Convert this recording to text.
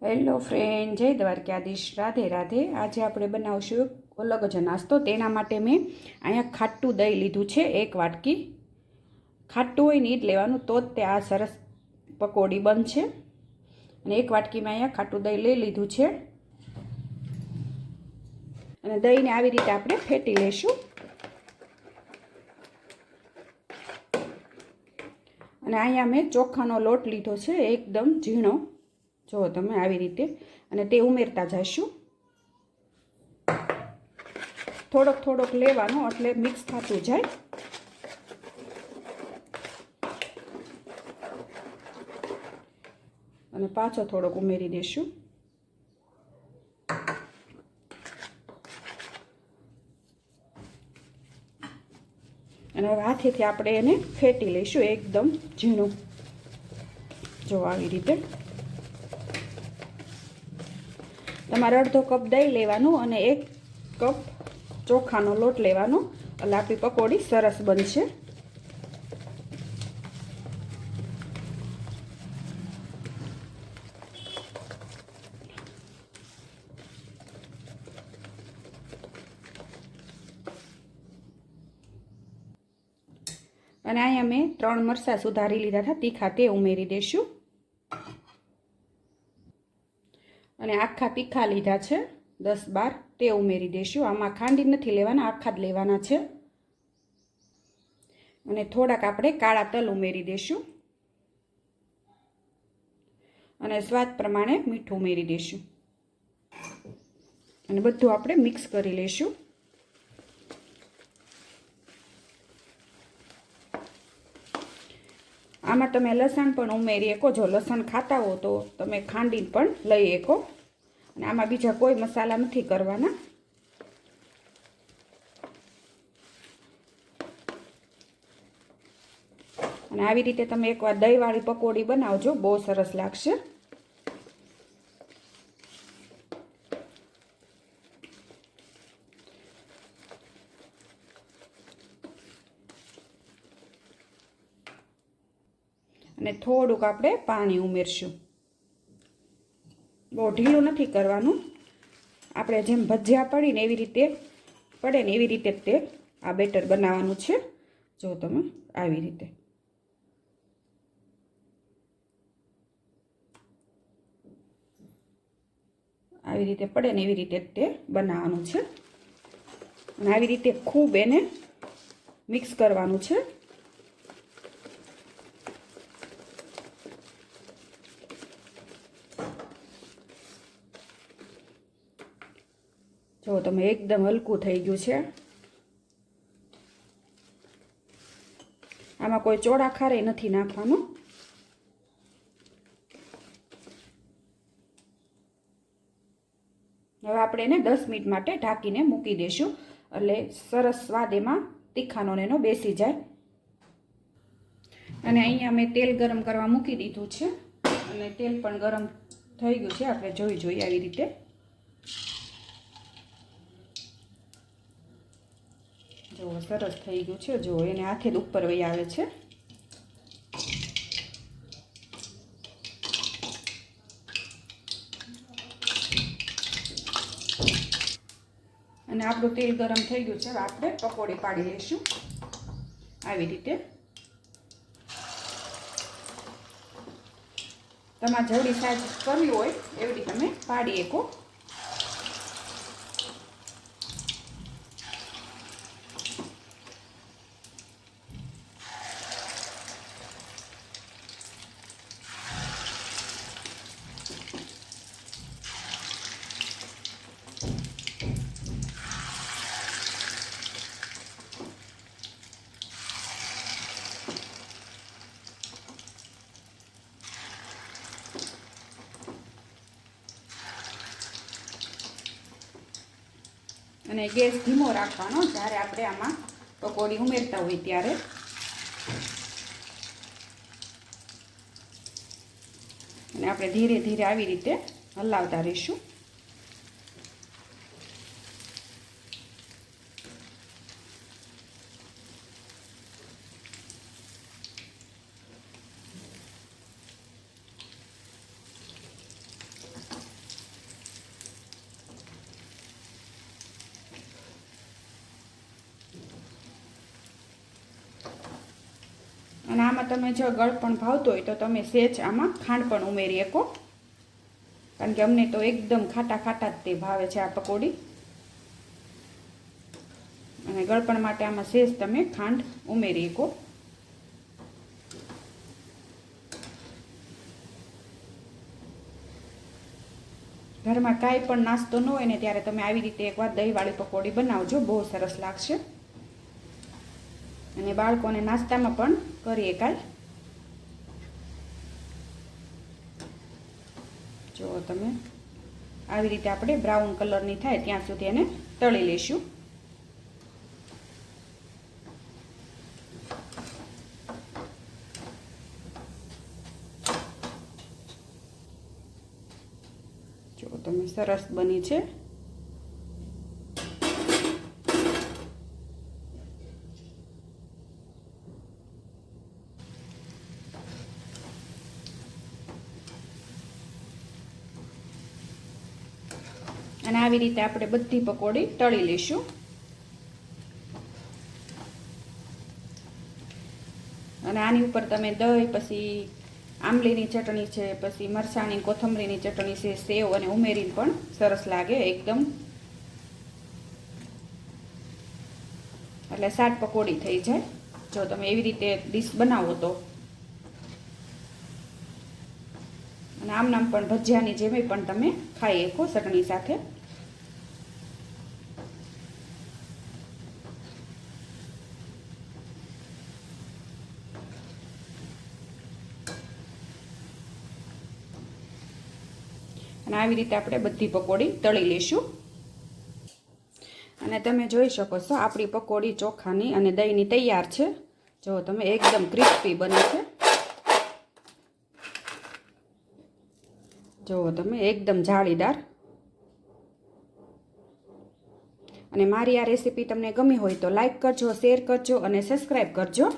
Hello friend, જય દ્વારકાધીશ, રાધે રાધે। આજે આપણે બનાવશું અલગ જ નાસ્તો। તેના માટે મેં અહીંયા ખાટું દહીં લીધું છે, 1 વાટકી। ખાટું હોય ને એ જ લેવાનું, તો જ તે આ સરસ પકોડી બનશે। અને 1 વાટકી મેં અહીંયા ખાટું દહીં લઈ લીધું છે અને દહીંને આવી રીતે આપણે ફેટી લઈશું। અને અહીંયા મેં ચોખાનો લોટ લીધો છે, એકદમ ઝીણો, જો તમે આવી રીતે, અને તે ઉમેરતા જઈશું। થોડોક થોડોક લેવાનો એટલે મિક્સ થતું જાય। અને પાછો થોડોક ઉમેરી દઈશું। અને હવે હાથેથી આપણે એને ફેટી લઈશું, એકદમ ઝીણું, જો આવી રીતે। તમારે અડધો કપ દહીં લેવાનું અને 1 કપ ચોખાનો લોટ લેવાનો, એટલે આપણી પકોડી સરસ બનશે। અને અહીંયા મેં 3 મરચાં સુધારી લીધા હતા તીખા, તે ઉમેરી દઈશું। અને આખા તીખા લીધા છે 10-12, તે ઉમેરી દઈશું। આમાં ખાંડી નથી લેવાના, આખા જ લેવાના છે। અને થોડાક આપણે કાળા તલ ઉમેરી દઈશું અને સ્વાદ પ્રમાણે મીઠું ઉમેરી દઈશું। અને બધું આપણે મિક્સ કરી લઈશું। આમાં તમે લસણ પણ ઉમેરી શકો, જો લસણ ખાતા હો તો તમે ખાંડીને પણ લઈ શકો। અને આમાં બીજા કોઈ મસાલા નથી કરવાના। અને આવી રીતે તમે એકવાર દહીંવાળી પકોડી બનાવજો, બહુ સરસ લાગશે। અને થોડુંક આપણે પાણી ઉમેરશું, બહુ ઢીલું નથી કરવાનું। આપણે જેમ ભજીયા પડીને એવી રીતે પડે ને એવી રીતે તે આ બેટર બનાવવાનું છે, જો તમે આવી રીતે। આવી રીતે પડે ને એવી રીતે તે બનાવવાનું છે। અને આવી રીતે ખૂબ એને મિક્સ કરવાનું છે। જો તમે એકદમ હલકું થઈ ગયું છે। આમાં કોઈ ચોળા ખારે નથી નાખવાનું। હવે આપણે એને 10 મિનિટ માટે ઢાંકીને મૂકી દઈશું, એટલે સરસ સ્વાદ એમાં તીખાનો એનો બેસી જાય। અને અહીંયા મેં તેલ ગરમ કરવા મૂકી દીધું છે અને તેલ પણ ગરમ થઈ ગયું છે, આપણે જોઈ જોઈએ આવી રીતે। જો સરસ થઈ ગયું છે, જો એને હાથે જ ઉપર વહી આવે છે। અને આપણું તેલ ગરમ થઈ ગયું છે, હવે આપણે પકોડી પાડી લઈશું આવી રીતે। તમારે જેવડી સાઈઝ કરવી હોય એવડી તમે પાડી શકો। અને ગેસ ધીમો રાખવાનો જ્યારે આપણે આમાં પકોડી ઉમેરતા હોય ત્યારે। અને આપણે ધીરે ધીરે આવી રીતે હલાવતા રહીશું। આમાં તમે જો ગળપણ ભાવતો હોય તો તમે સેજ આમાં ખાંડ પણ ઉમેરી શકો, કારણ કે અમને તો એકદમ ખાટા ખાટા જ તે ભાવે છે આ પકોડી. અને ગળપણ માટે આમાં સેજ તમે ખાંડ ઉમેરી શકો. ઘરમાં કાંઈ પણ નાસ્તો ન હોય ને ત્યારે તમે આવી રીતે એકવાર દહીંવાળી પકોડી બનાવજો, બહુ સરસ લાગશે. અને બાળકોને નાસ્તામાં પણ કરીએ કાંઈ. જો તમે આવી રીતે આપણે બ્રાઉન કલરની થાય ત્યાં સુધી એને તળી લઈશું. જો તમે સરસ બની છે. અને આવી રીતે આપણે બધી પકોડી તળી લઈશું. અને આની ઉપર તમે દહીં, પછી આંબલીની ચટણી છે, પછી મરચાંની કોથમરીની ચટણી છે, સેવ અને ઉમેરીને પણ સરસ લાગે એકદમ. એટલે 7 પકોડી થઈ જાય જો તમે એવી રીતે ડીશ બનાવો તો. અને આમ નામ પણ ભજીયાની જેમ પણ તમે ખાઈ શકો ચટણી સાથે. અને આવી રીતે આપણે બધી પકોડી તળી લઈશું. અને તમે જોઈ શકો છો આપણી પકોડી ચોખાની અને દહીંની તૈયાર છે. જો તમે એકદમ ક્રિસ્પી બને છે. જુઓ તમે એકદમ જાળીદાર. અને મારી આ રેસીપી તમને ગમી હોય તો લાઈક કરજો, શેર કરજો અને સબસ્ક્રાઈબ કરજો.